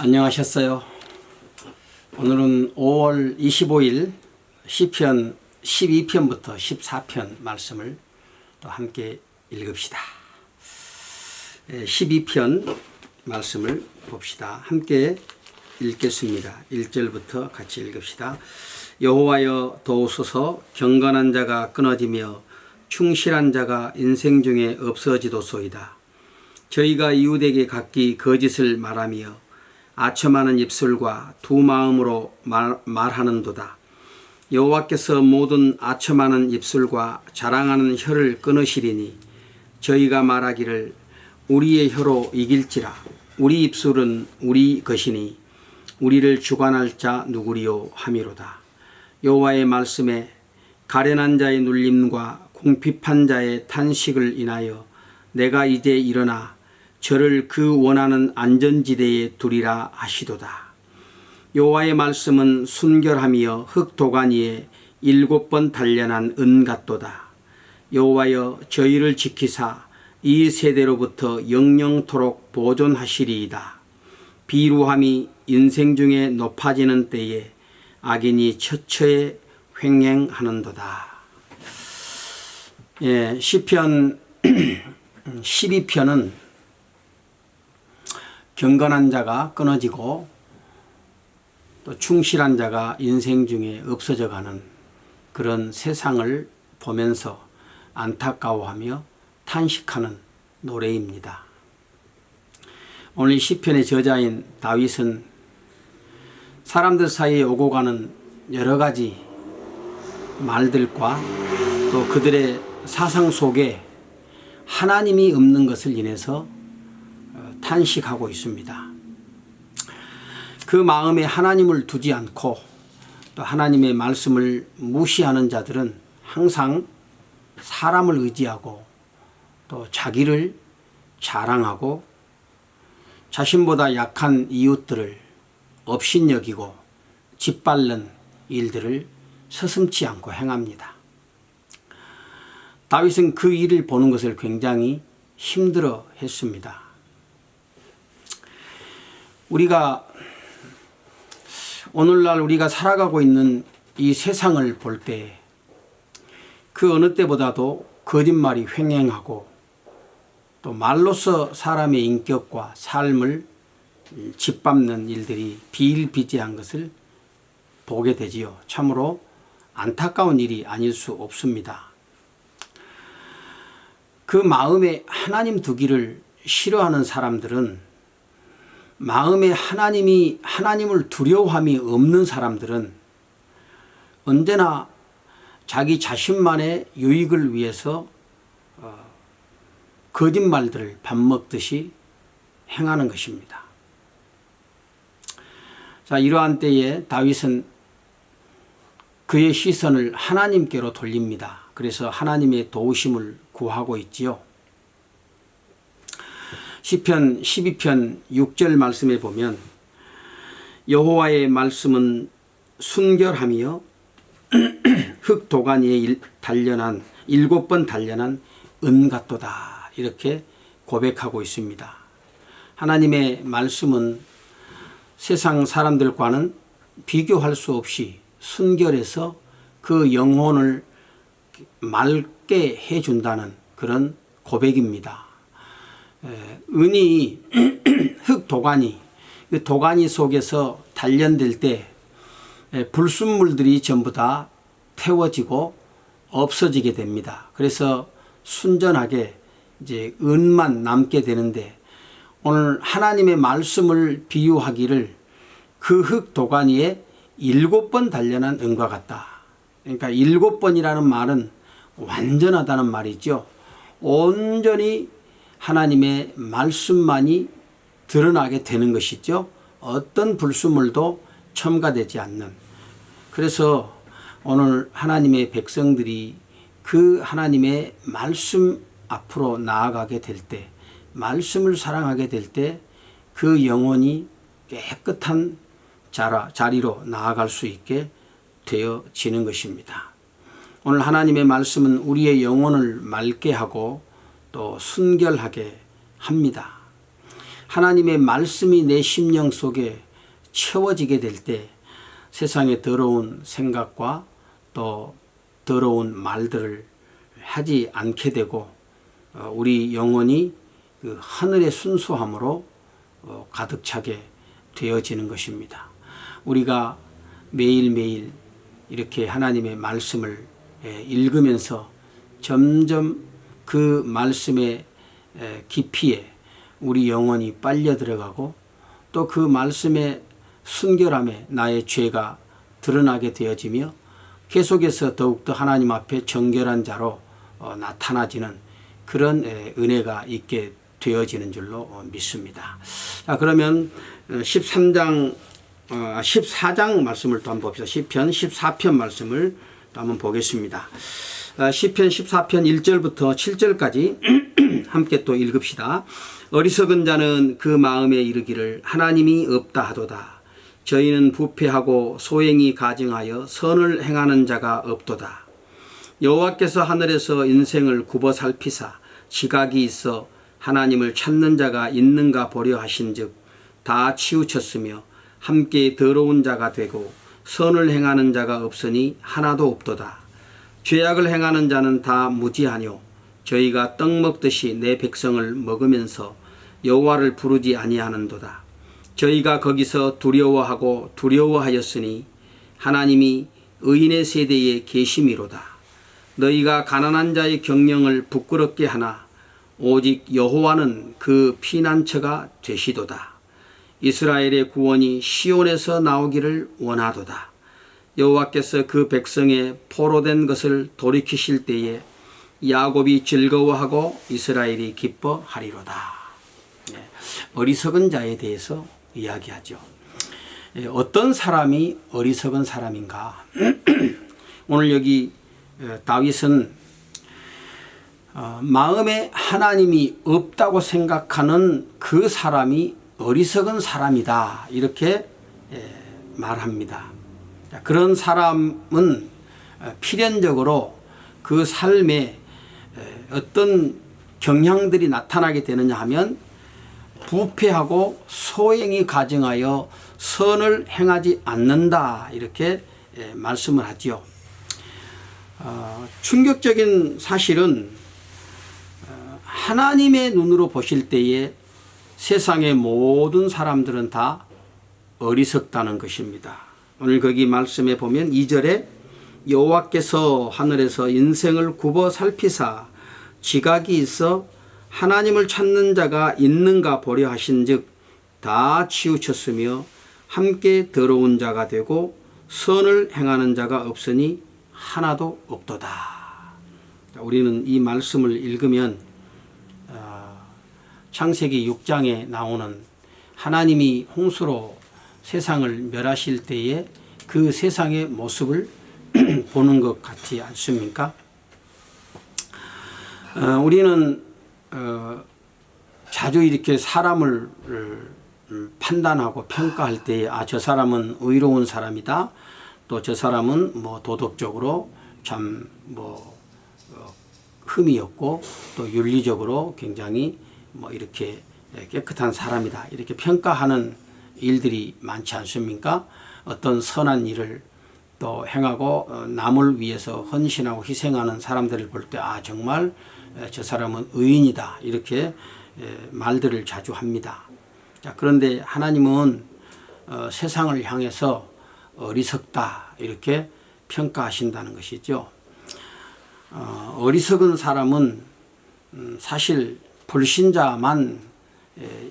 안녕하셨어요. 오늘은 5월 25일 시편 12편부터 14편 말씀을 또 함께 읽읍시다. 12편 말씀을 봅시다. 함께 읽겠습니다. 1절부터 같이 읽읍시다. 여호와여 도우소서. 경건한 자가 끊어지며 충실한 자가 인생 중에 없어지도소이다. 저희가 이웃에게 각기 거짓을 말하며 아첨하는 입술과 두 마음으로 말하는도다. 여호와께서 모든 아첨하는 입술과 자랑하는 혀를 끊으시리니 저희가 말하기를 우리의 혀로 이길지라. 우리 입술은 우리 것이니 우리를 주관할 자 누구리요 함이로다. 여호와의 말씀에 가련한 자의 눌림과 궁핍한 자의 탄식을 인하여 내가 이제 일어나 저를 그 원하는 안전지대에 두리라 하시도다. 여호와의 말씀은 순결하며 흙도가니에 7번 단련한 은 같도다. 여호와여 저희를 지키사 이 세대로부터 영영토록 보존하시리이다. 비루함이 인생 중에 높아지는 때에 악인이 처처에 횡행하는도다. 시편 12편은 경건한 자가 끊어지고 또 충실한 자가 인생 중에 없어져가는 그런 세상을 보면서 안타까워하며 탄식하는 노래입니다. 오늘 시편의 저자인 다윗은 사람들 사이에 오고 가는 여러 가지 말들과 또 그들의 사상 속에 하나님이 없는 것을 인해서 탄식하고 있습니다. 그 마음에 하나님을 두지 않고 또 하나님의 말씀을 무시하는 자들은 항상 사람을 의지하고 또 자기를 자랑하고 자신보다 약한 이웃들을 업신여기고 짓밟는 일들을 서슴지 않고 행합니다. 다윗은 그 일을 보는 것을 굉장히 힘들어 했습니다. 오늘날 우리가 살아가고 있는 이 세상을 볼 때 그 어느 때보다도 거짓말이 횡행하고 또 말로서 사람의 인격과 삶을 짓밟는 일들이 비일비재한 것을 보게 되지요. 참으로 안타까운 일이 아닐 수 없습니다. 그 마음에 하나님 두기를 싫어하는 사람들은 마음에 하나님을 두려워함이 없는 사람들은 언제나 자기 자신만의 유익을 위해서 거짓말들을 밥 먹듯이 행하는 것입니다. 자, 이러한 때에 다윗은 그의 시선을 하나님께로 돌립니다. 그래서 하나님의 도우심을 구하고 있지요. 시편 12편 6절 말씀에 보면 여호와의 말씀은 순결하며 흙도가니에 7번 단련한 은 같도다. 이렇게 고백하고 있습니다. 하나님의 말씀은 세상 사람들과는 비교할 수 없이 순결해서 그 영혼을 맑게 해준다는 그런 고백입니다. 은이 흙도가니, 그 도가니 속에서 단련될 때 불순물들이 전부 다 태워지고 없어지게 됩니다. 그래서 순전하게 이제 은만 남게 되는데 오늘 하나님의 말씀을 비유하기를 그 흙도가니에 7번 단련한 은과 같다. 그러니까 7번이라는 말은 완전하다는 말이죠. 온전히 하나님의 말씀만이 드러나게 되는 것이죠. 어떤 불순물도 첨가되지 않는. 그래서 오늘 하나님의 백성들이 그 하나님의 말씀 앞으로 나아가게 될 때, 말씀을 사랑하게 될 때 그 영혼이 깨끗한 자리로 나아갈 수 있게 되어지는 것입니다. 오늘 하나님의 말씀은 우리의 영혼을 맑게 하고 또 순결하게 합니다. 하나님의 말씀이 내 심령 속에 채워지게 될 때 세상의 더러운 생각과 또 더러운 말들을 하지 않게 되고 우리 영혼이 그 하늘의 순수함으로 가득 차게 되어지는 것입니다. 우리가 매일매일 이렇게 하나님의 말씀을 읽으면서 점점 그 말씀의 깊이에 우리 영혼이 빨려 들어가고 또 그 말씀의 순결함에 나의 죄가 드러나게 되어지며 계속해서 더욱더 하나님 앞에 정결한 자로 나타나지는 그런 은혜가 있게 되어지는 줄로 믿습니다. 자, 그러면 14장 말씀을 또 한번 봅시다. 시편 14편 말씀을 또 한번 보겠습니다. 시편 14편 1절부터 7절까지 함께 또 읽읍시다. 어리석은 자는 그 마음에 이르기를 하나님이 없다 하도다. 저희는 부패하고 소행이 가증하여 선을 행하는 자가 없도다. 여호와께서 하늘에서 인생을 굽어 살피사 지각이 있어 하나님을 찾는 자가 있는가 보려 하신즉 다 치우쳤으며 함께 더러운 자가 되고 선을 행하는 자가 없으니 하나도 없도다. 죄악을 행하는 자는 다 무지하뇨. 저희가 떡 먹듯이 내 백성을 먹으면서 여호와를 부르지 아니하는도다. 저희가 거기서 두려워하고 두려워하였으니 하나님이 의인의 세대에 계심이로다. 너희가 가난한 자의 경영을 부끄럽게 하나 오직 여호와는 그 피난처가 되시도다. 이스라엘의 구원이 시온에서 나오기를 원하도다. 여호와께서 그 백성의 포로된 것을 돌이키실 때에 야곱이 즐거워하고 이스라엘이 기뻐하리로다. 어리석은 자에 대해서 이야기하죠. 어떤 사람이 어리석은 사람인가? 오늘 여기 다윗은 마음에 하나님이 없다고 생각하는 그 사람이 어리석은 사람이다 이렇게 말합니다. 그런 사람은 필연적으로 그 삶에 어떤 경향들이 나타나게 되느냐 하면 부패하고 소행이 가증하여 선을 행하지 않는다 이렇게 말씀을 하죠. 충격적인 사실은 하나님의 눈으로 보실 때에 세상의 모든 사람들은 다 어리석다는 것입니다. 오늘 거기 말씀에 보면 2절에 여호와께서 하늘에서 인생을 굽어 살피사 지각이 있어 하나님을 찾는 자가 있는가 보려 하신즉 다 치우쳤으며 함께 더러운 자가 되고 선을 행하는 자가 없으니 하나도 없도다. 우리는 이 말씀을 읽으면 창세기 6장에 나오는 하나님이 홍수로 세상을 멸하실 때에 그 세상의 모습을 보는 것 같지 않습니까? 우리는 자주 이렇게 사람을 판단하고 평가할 때에 저 사람은 의로운 사람이다. 또 저 사람은 도덕적으로 참 흠이 없고 또 윤리적으로 굉장히 이렇게 깨끗한 사람이다. 이렇게 평가하는 일들이 많지 않습니까? 어떤 선한 일을 또 행하고 남을 위해서 헌신하고 희생하는 사람들을 볼 때 정말 저 사람은 의인이다. 이렇게 말들을 자주 합니다. 그런데 하나님은 세상을 향해서 어리석다 이렇게 평가하신다는 것이죠. 어리석은 사람은 사실 불신자만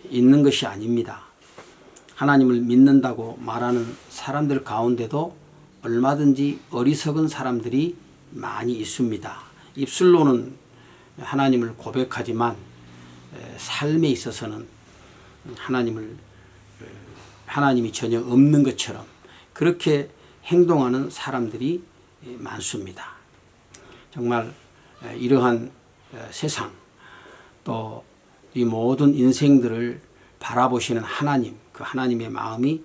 있는 것이 아닙니다. 하나님을 믿는다고 말하는 사람들 가운데도 얼마든지 어리석은 사람들이 많이 있습니다. 입술로는 하나님을 고백하지만 삶에 있어서는 하나님이 전혀 없는 것처럼 그렇게 행동하는 사람들이 많습니다. 정말 이러한 세상 또 이 모든 인생들을 바라보시는 하나님, 그 하나님의 마음이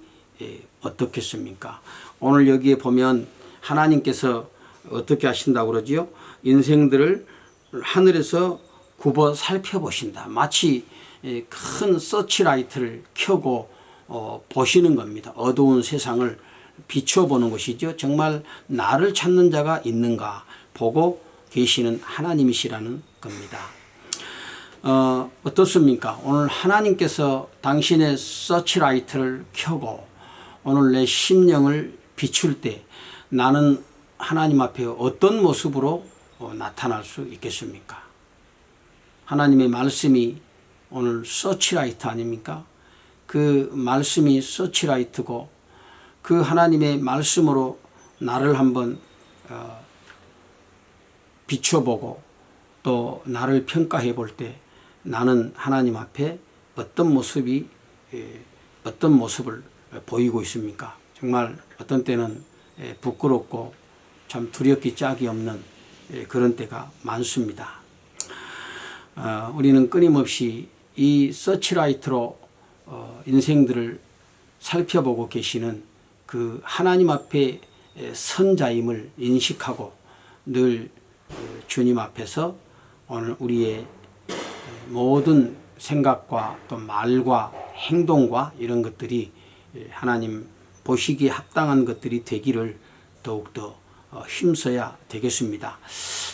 어떻겠습니까? 오늘 여기에 보면 하나님께서 어떻게 하신다고 그러지요? 인생들을 하늘에서 굽어 살펴보신다. 마치 큰 서치라이트를 켜고 보시는 겁니다. 어두운 세상을 비춰보는 것이죠. 정말 나를 찾는 자가 있는가 보고 계시는 하나님이시라는 겁니다. 어떻습니까? 오늘 하나님께서 당신의 서치라이트를 켜고 오늘 내 심령을 비출 때 나는 하나님 앞에 어떤 모습으로 나타날 수 있겠습니까? 하나님의 말씀이 오늘 서치라이트 아닙니까? 그 말씀이 서치라이트고 그 하나님의 말씀으로 나를 한번 비춰보고 또 나를 평가해 볼 때 나는 하나님 앞에 어떤 모습을 보이고 있습니까? 정말 어떤 때는 부끄럽고 참 두렵기 짝이 없는 그런 때가 많습니다. 우리는 끊임없이 이 서치라이트로 인생들을 살펴보고 계시는 그 하나님 앞에 선자임을 인식하고 늘 주님 앞에서 오늘 우리의 모든 생각과 또 말과 행동과 이런 것들이 하나님 보시기에 합당한 것들이 되기를 더욱더 힘써야 되겠습니다.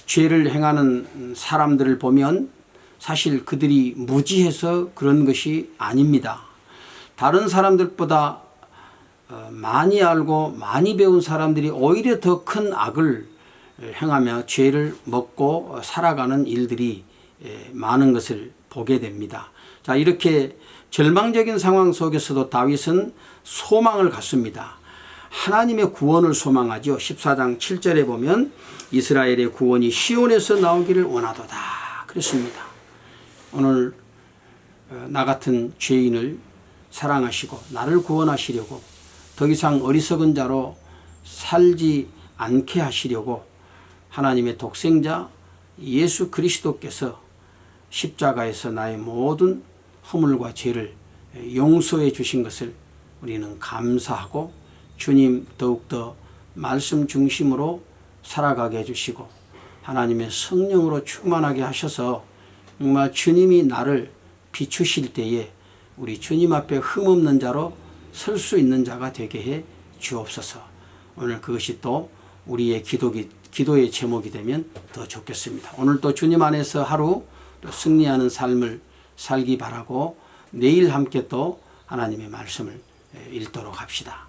죄를 행하는 사람들을 보면 사실 그들이 무지해서 그런 것이 아닙니다. 다른 사람들보다 많이 알고 많이 배운 사람들이 오히려 더 큰 악을 행하며 죄를 먹고 살아가는 일들이 많은 것을 보게 됩니다. 자, 이렇게 절망적인 상황 속에서도 다윗은 소망을 갖습니다. 하나님의 구원을 소망하죠. 14장 7절에 보면 이스라엘의 구원이 시온에서 나오기를 원하도다 그랬습니다. 오늘 나 같은 죄인을 사랑하시고 나를 구원하시려고 더 이상 어리석은 자로 살지 않게 하시려고 하나님의 독생자 예수 그리스도께서 십자가에서 나의 모든 허물과 죄를 용서해 주신 것을 우리는 감사하고 주님 더욱더 말씀 중심으로 살아가게 해주시고 하나님의 성령으로 충만하게 하셔서 정말 주님이 나를 비추실 때에 우리 주님 앞에 흠없는 자로 설 수 있는 자가 되게 해 주옵소서. 오늘 그것이 또 우리의 기도의 제목이 되면 더 좋겠습니다. 오늘 또 주님 안에서 하루 또 승리하는 삶을 살기 바라고 내일 함께 또 하나님의 말씀을 읽도록 합시다.